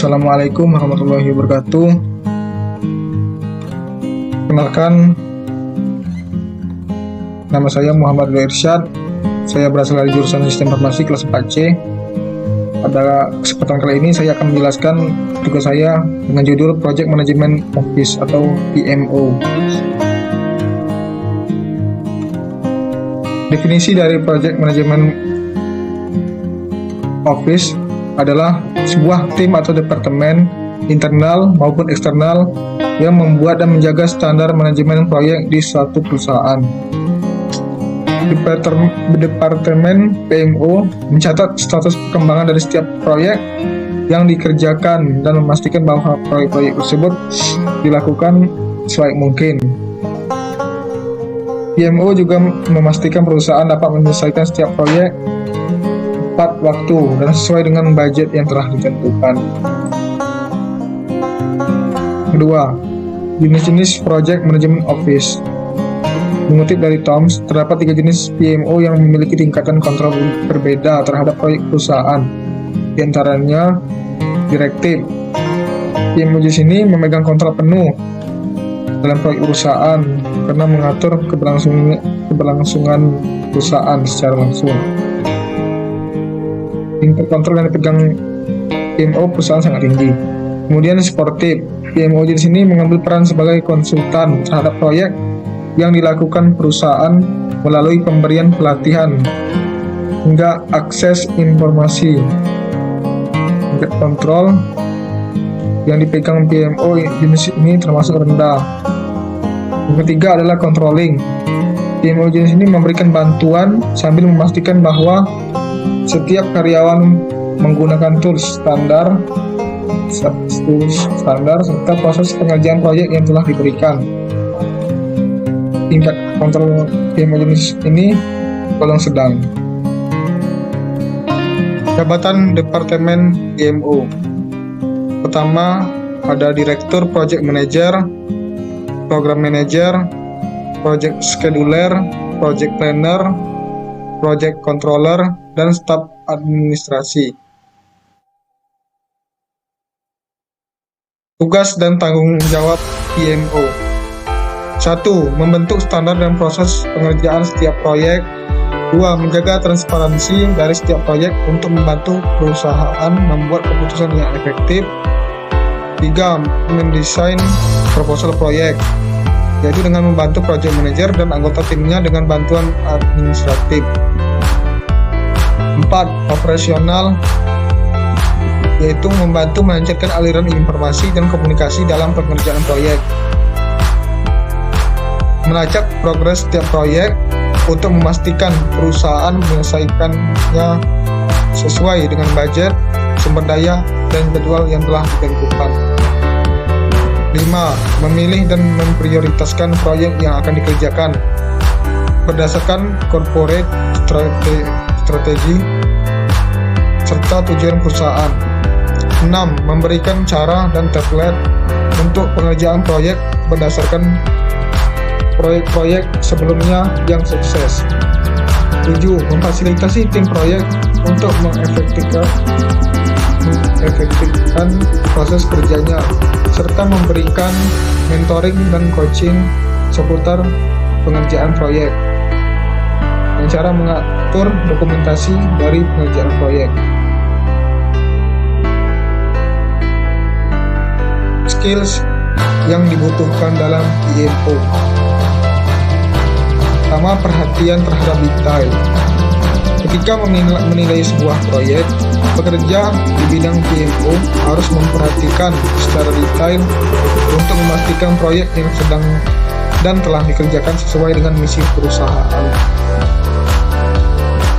Assalamualaikum warahmatullahi wabarakatuh. Kenalkan, nama saya Muhammad Irsyad. Saya berasal dari jurusan Sistem Informasi kelas 4C. Pada kesempatan kali ini saya akan menjelaskan tugas saya dengan judul Project Management Office atau PMO. Definisi dari Project Management Office adalah sebuah tim atau departemen internal maupun eksternal yang membuat dan menjaga standar manajemen proyek di suatu perusahaan. Departemen PMO mencatat status perkembangan dari setiap proyek yang dikerjakan dan memastikan bahwa proyek-proyek tersebut dilakukan sebaik mungkin. PMO juga memastikan perusahaan dapat menyelesaikan setiap proyek tepat waktu dan sesuai dengan budget yang telah ditentukan. Kedua, jenis-jenis Project Management Office. Mengutip dari TOMS, terdapat 3 jenis PMO yang memiliki tingkatan kontrol berbeda terhadap proyek perusahaan. Di antaranya, direktif. PMO jenis ini memegang kontrol penuh dalam proyek perusahaan karena mengatur keberlangsungan perusahaan secara langsung. Tingkat kontrol yang dipegang PMO perusahaan sangat tinggi. Kemudian sportif, PMO jenis ini mengambil peran sebagai konsultan terhadap proyek yang dilakukan perusahaan melalui pemberian pelatihan hingga akses informasi. Tingkat kontrol yang dipegang PMO jenis ini termasuk rendah. Yang ketiga adalah controlling. PMO jenis ini memberikan bantuan sambil memastikan bahwa setiap karyawan menggunakan tools standar serta proses pengerjaan proyek yang telah diberikan. Tingkat kontrol PMO jenis ini golong sedang. Jabatan Departemen PMO. Pertama, ada Direktur Project Manager, Program Manager, Project Scheduler, Project Planner, Project Controller, dan staf administrasi. Tugas dan tanggung jawab PMO. 1. Membentuk standar dan proses pengerjaan setiap proyek. 2. Menjaga transparansi dari setiap proyek untuk membantu perusahaan membuat keputusan yang efektif. 3. Mendesain proposal proyek, yaitu dengan membantu project manager dan anggota timnya dengan bantuan administratif. 4. Operasional, yaitu membantu melancarkan aliran informasi dan komunikasi dalam pengerjaan proyek. Melacak progres setiap proyek untuk memastikan perusahaan menyelesaikannya sesuai dengan budget, sumber daya, dan jadwal yang telah ditentukan. 5. Memilih dan memprioritaskan proyek yang akan dikerjakan berdasarkan corporate strategi serta tujuan perusahaan. 6. Memberikan cara dan template untuk pengerjaan proyek berdasarkan proyek-proyek sebelumnya yang sukses. 7. Memfasilitasi tim proyek untuk mengefektifkan proses kerjanya serta memberikan mentoring dan coaching seputar pengerjaan proyek dengan cara mengatur dokumentasi dari pengerjaan proyek. Skills yang dibutuhkan dalam PMO. Pertama, perhatian terhadap detail. Ketika menilai sebuah proyek, pekerja di bidang PMO harus memperhatikan secara detail untuk memastikan proyek yang sedang dan telah dikerjakan sesuai dengan misi perusahaan.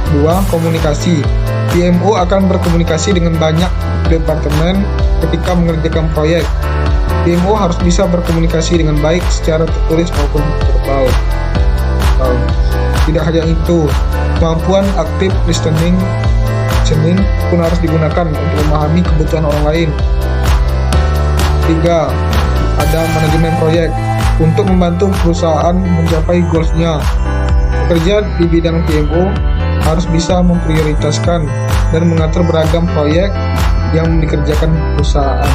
2. Komunikasi. PMO akan berkomunikasi dengan banyak departemen ketika mengerjakan proyek. PMO harus bisa berkomunikasi dengan baik secara tertulis maupun verbal. Tidak hanya itu, kemampuan aktif listening pun harus digunakan untuk memahami kebutuhan orang lain. 3. Ada manajemen proyek untuk membantu perusahaan mencapai goals-nya. Pekerja di bidang PMO harus bisa memprioritaskan dan mengatur beragam proyek yang dikerjakan perusahaan.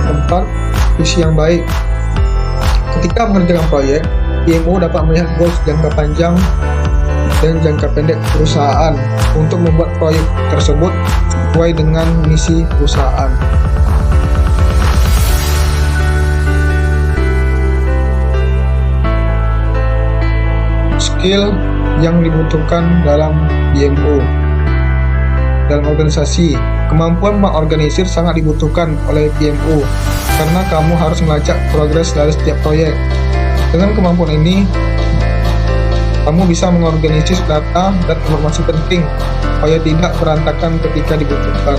Keempat, visi yang baik. Ketika mengerjakan proyek, PMO dapat melihat goals jangka panjang dan jangka pendek perusahaan untuk membuat proyek tersebut sesuai dengan misi perusahaan. Skill yang dibutuhkan dalam PMO. Dalam organisasi, kemampuan mengorganisir sangat dibutuhkan oleh PMO karena kamu harus melacak progres dari setiap proyek. Dengan kemampuan ini, kamu bisa mengorganisir data dan informasi penting supaya tidak berantakan ketika dibutuhkan.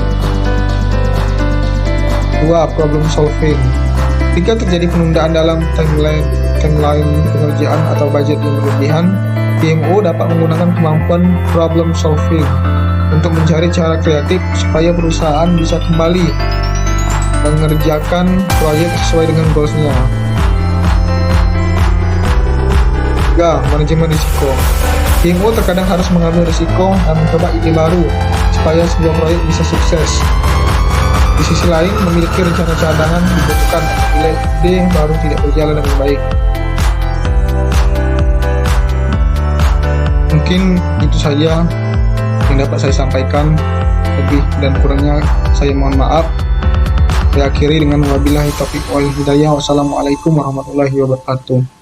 2. Problem solving. Ketika terjadi penundaan dalam timeline pengerjaan atau budget yang berlebihan, PMO dapat menggunakan kemampuan problem solving untuk mencari cara kreatif supaya perusahaan bisa kembali mengerjakan proyek sesuai dengan goals-nya. 3. Manajemen risiko. PMO terkadang harus mengambil risiko dan mencoba ide baru supaya sebuah proyek bisa sukses. Di sisi lain, memiliki rencana cadangan dibutuhkan apabila ide baru tidak berjalan dengan baik. Mungkin itu saja yang dapat saya sampaikan. Lebih dan kurangnya saya mohon maaf. Saya akhiri dengan wabillahi taufiq wal hidayah. Wassalamualaikum warahmatullahi wabarakatuh.